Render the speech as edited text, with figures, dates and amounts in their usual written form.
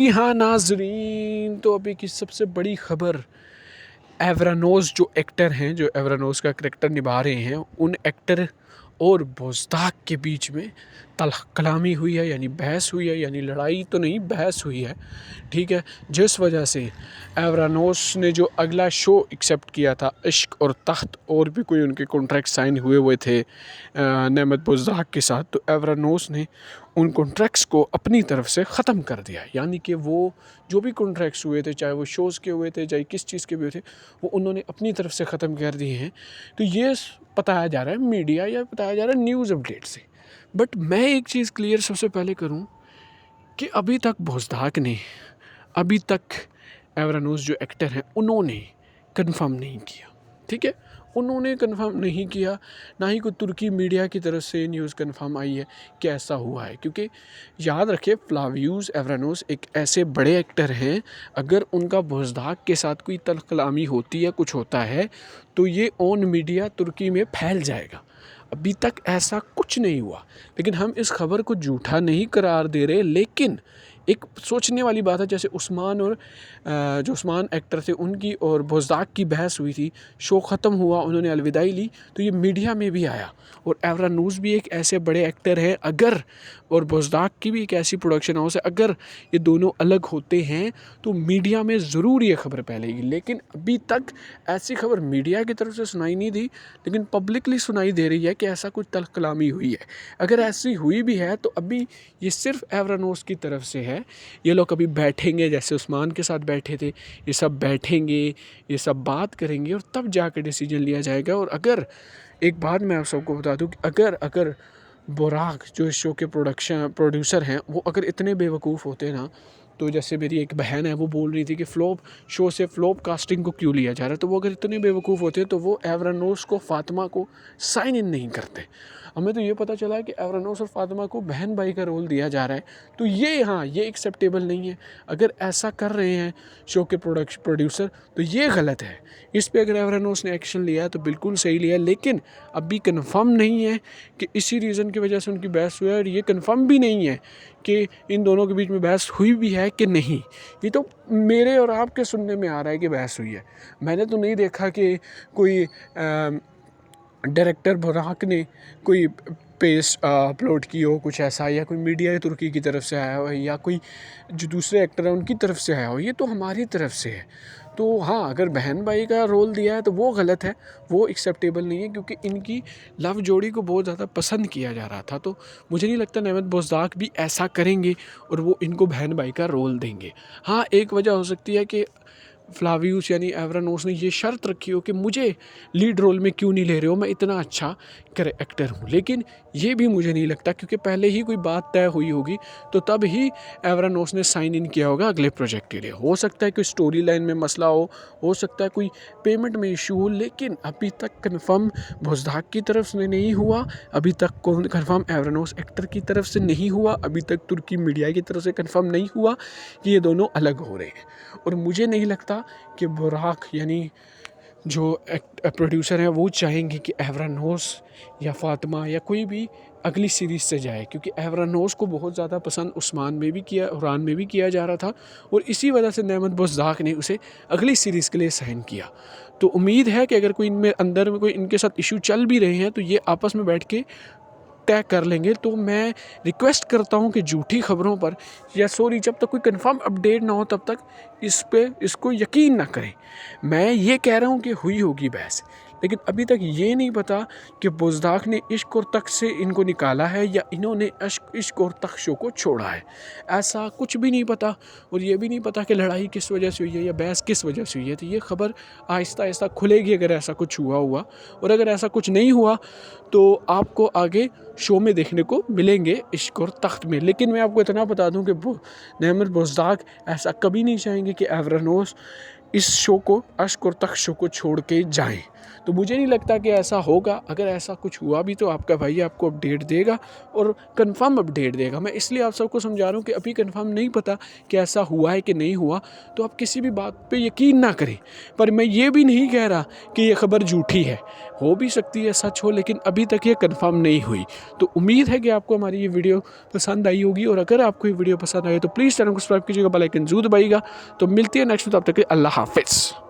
जी हाँ नाजरीन, तो अभी की सबसे बड़ी खबर, एवरानोस जो एक्टर हैं, जो एवरानोस का करैक्टर निभा रहे हैं, उन एक्टर और बुज़दाक के बीच में तलख़ कलामी हुई है, यानी बहस हुई है, यानी लड़ाई तो नहीं बहस हुई है, ठीक है। जिस वजह से एवरानोस ने जो अगला शो एक्सेप्ट किया था, इश्क और तख्त, और भी कोई उनके कॉन्ट्रैक्ट साइन हुए थे नेमत बुज़दाक के साथ, तो एवरानोस ने उन कॉन्ट्रैक्ट्स को अपनी तरफ से ख़त्म कर दिया। यानी कि वो जो भी कॉन्ट्रैक्ट्स हुए थे, चाहे वो शोज़ के हुए थे, चाहे किस चीज़ के भी हुए थे, वो उन्होंने अपनी तरफ से ख़त्म कर दिए हैं। तो ये बताया जा रहा है मीडिया, या बताया जा रहा है न्यूज़ अपडेट से। बट मैं एक चीज़ क्लियर सबसे पहले करूं कि अभी तक बुज़दाक ने, अभी तक एवरानोस जो एक्टर हैं, उन्होंने कंफर्म नहीं किया, ठीक है। उन्होंने कंफर्म नहीं किया, ना ही कोई तुर्की मीडिया की तरफ से न्यूज़ कंफर्म आई है कि ऐसा हुआ है। क्योंकि याद रखिए, फ्लावियूस एवरानोस एक ऐसे बड़े एक्टर हैं, अगर उनका बुज़दाक के साथ कोई तलख़लामी होती है, कुछ होता है, तो ये ऑन मीडिया तुर्की में फैल जाएगा। अभी तक ऐसा कुछ नहीं हुआ, लेकिन हम इस खबर को झूठा नहीं करार दे रहे, लेकिन एक सोचने वाली बात है। जैसे उस्मान और जो उस्मान एक्टर थे, उनकी और बुज़दाक की बहस हुई थी, शो ख़त्म हुआ, उन्होंने अलविदाई ली, तो ये मीडिया में भी आया। और एवरानोस भी एक ऐसे बड़े एक्टर हैं, अगर, और बुज़दाक की भी एक ऐसी प्रोडक्शन हाउस है, अगर ये दोनों अलग होते हैं तो मीडिया में ज़रूर ये खबर फैलेगी। लेकिन अभी तक ऐसी खबर मीडिया की तरफ से सुनाई नहीं दी, लेकिन पब्लिकली सुनाई दे रही है कि ऐसा कुछ तलख़लामी हुई है। अगर ऐसी हुई भी है तो अभी ये सिर्फ एवरानोस की तरफ से है। ये लोग अभी बैठेंगे, जैसे उस्मान के साथ बैठे थे, ये सब बैठेंगे, ये सब बात करेंगे, और तब जाकर डिसीजन लिया जाएगा। और अगर एक बात मैं आप सबको बता दूं कि अगर अगर बुराक जो इस शो के प्रोड्यूसर हैं, वो अगर इतने बेवकूफ़ होते ना, तो जैसे मेरी एक बहन है, वो बोल रही थी कि फ्लॉप शो से फ्लॉप कास्टिंग को क्यों लिया जा रहा है, तो वो अगर इतने बेवकूफ़ होते तो वो एवरानोस को, फ़ातिमा को साइन इन नहीं करते। हमें तो ये पता चला है कि एवरानोस और फ़ातिमा को बहन भाई का रोल दिया जा रहा है, तो ये, हाँ, ये एक्सेप्टेबल नहीं है। अगर ऐसा कर रहे हैं शो के प्रोड्यूसर, तो ये गलत है। इस पे अगर एवरानोस ने एक्शन लिया तो बिल्कुल सही लिया, लेकिन अभी कंफर्म नहीं है कि इसी रीज़न की वजह से उनकी बहस हुई है, और ये कंफर्म भी नहीं है कि इन दोनों के बीच में बहस हुई भी है कि नहीं। ये तो मेरे और आपके सुनने में आ रहा है कि बहस हुई है। मैंने तो नहीं देखा कि कोई डायरेक्टर बुराक ने कोई पेज अपलोड की हो, कुछ ऐसा, या कोई मीडिया तुर्की की तरफ से आया हो, या कोई जो दूसरे एक्टर हैं उनकी तरफ से आया हो। ये तो हमारी तरफ से है। तो हाँ, अगर बहन भाई का रोल दिया है तो वो गलत है, वो एक्सेप्टेबल नहीं है, क्योंकि इनकी लव जोड़ी को बहुत ज़्यादा पसंद किया जा रहा था। तो मुझे नहीं लगता नेमत बुज़दाक भी ऐसा करेंगे और वो इनको बहन भाई का रोल देंगे। हाँ, एक वजह हो सकती है कि फ्लावियूस यानी एवरानोस ने ये शर्त रखी हो कि मुझे लीड रोल में क्यों नहीं ले रहे हो, मैं इतना अच्छा एक्टर हूँ। लेकिन ये भी मुझे नहीं लगता, क्योंकि पहले ही कोई बात तय हुई होगी, तो तब ही एवरानोस ने साइन इन किया होगा अगले प्रोजेक्ट के लिए। हो सकता है कोई स्टोरी लाइन में मसला हो सकता है कोई पेमेंट में इशू हो, लेकिन अभी तक कन्फर्म बुज़दाक की तरफ से नहीं हुआ, अभी तक कन्फर्म एवरानोस एक्टर की तरफ से नहीं हुआ, अभी तक तुर्की मीडिया की तरफ से कन्फर्म नहीं हुआ कि ये दोनों अलग हो रहे हैं। और मुझे नहीं लगता कि बुराक यानी जो प्रोड्यूसर हैं वो चाहेंगे कि एवरानोस या फ़ातिमा या कोई भी अगली सीरीज़ से जाए, क्योंकि एवरानोस को बहुत ज़्यादा पसंद उस्मान में भी किया, उरान में भी किया जा रहा था, और इसी वजह से नेमत बुज़दाक ने उसे अगली सीरीज़ के लिए साइन किया। तो उम्मीद है कि अगर कोई इनमें अंदर में कोई इनके साथ इशू चल भी रहे हैं, तो ये आपस में बैठ के तय कर लेंगे। तो मैं रिक्वेस्ट करता हूँ कि झूठी खबरों पर, या सॉरी, जब तक कोई कंफर्म अपडेट ना हो तब तक इसको यकीन ना करें। मैं ये कह रहा हूँ कि हुई होगी बहस, लेकिन अभी तक ये नहीं पता कि बुज़दाक ने इश्क और तख्त से इनको निकाला है या इन्होंने इश्क और तख्त शो को छोड़ा है। ऐसा कुछ भी नहीं पता, और ये भी नहीं पता कि लड़ाई किस वजह से हुई है या बहस किस वजह से हुई है। तो ये खबर आहिस्ता आहिस्ता खुलेगी अगर ऐसा कुछ हुआ, और अगर ऐसा कुछ नहीं हुआ तो आपको आगे शो में देखने को मिलेंगे इश्क और तख्त में। लेकिन मैं आपको इतना बता दूं कि नेमत बुज़दाक ऐसा कभी नहीं चाहेंगे कि एवरानोस इस शो को, इश्क और तख्त शो को छोड़ के जाएं। तो मुझे नहीं लगता कि ऐसा होगा। अगर ऐसा कुछ हुआ भी तो आपका भाई आपको अपडेट देगा और कंफर्म अपडेट देगा। मैं इसलिए आप सबको समझा रहा हूँ कि अभी कंफर्म नहीं पता कि ऐसा हुआ है कि नहीं हुआ, तो आप किसी भी बात पे यकीन ना करें। पर मैं ये भी नहीं कह रहा कि ये खबर झूठी है, हो भी सकती है सच हो, लेकिन अभी तक ये कंफर्म नहीं हुई। तो उम्मीद है कि आपको हमारी ये वीडियो पसंद आई होगी, और अगर आपको ये वीडियो पसंद आए तो प्लीज़ चैनल को सब्सक्राइब कीजिएगा, बेल आइकन जरूर दबाइएगा। तो मिलती है नेक्स्ट में, तब तक के अल्लाह हाफिज़।